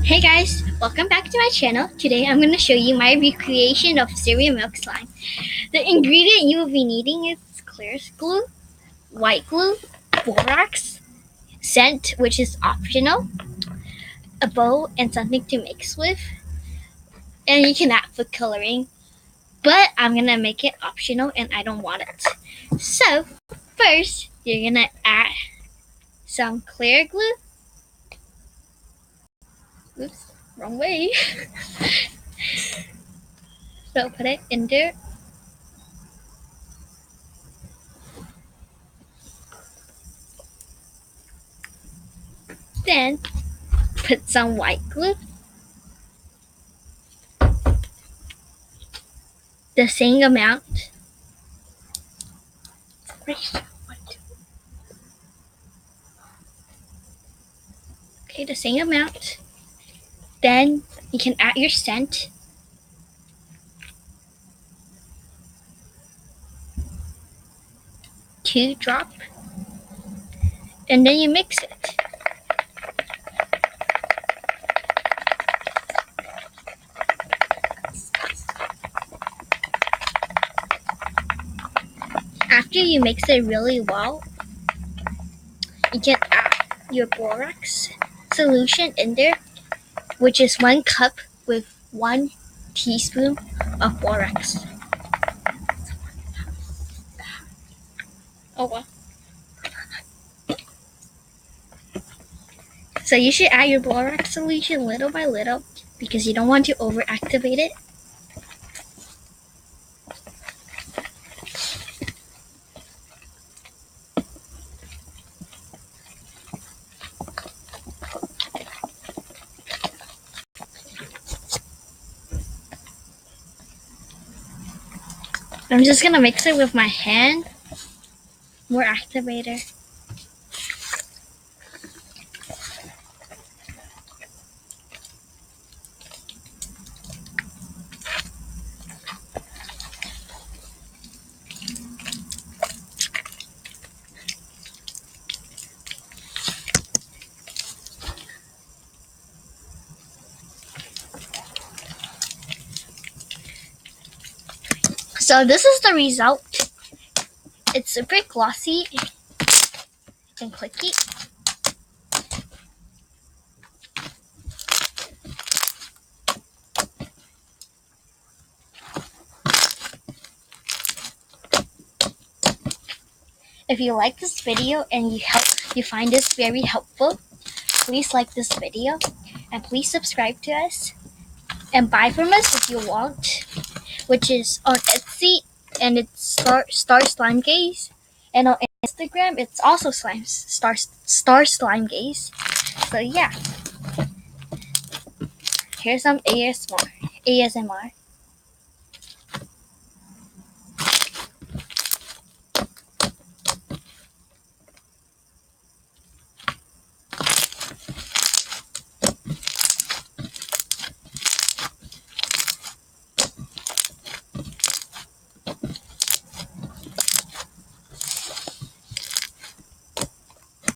Hey guys, welcome back to my channel. Today I'm going to show you my recreation of cereal milk slime. The ingredient you will be needing is clear glue, white glue, borax, scent, which is optional, a bowl, and something to mix with. And you can add food coloring, but I'm going to make it optional and I don't want it. So first, you're going to add some clear glue. Oops, wrong way. So put it in there. Then put some white glue. The same amount. Okay, the same amount. Then you can add your scent. Two drop. And then you mix it. After you mix it really well, you can add your borax solution in there, which is 1 cup with 1 teaspoon of borax. Oh well. So you should add your borax solution little by little because you don't want to overactivate it. I'm just gonna mix it with my hand. More activator. So this is the result. It's super glossy and clicky. If you like this video and you find this very helpful, please like this video and please subscribe to us and buy from us if you want, which is on Etsy and it's Star Slime Gaze, and on Instagram it's also Star Slime Gaze. So yeah, here's some ASMR.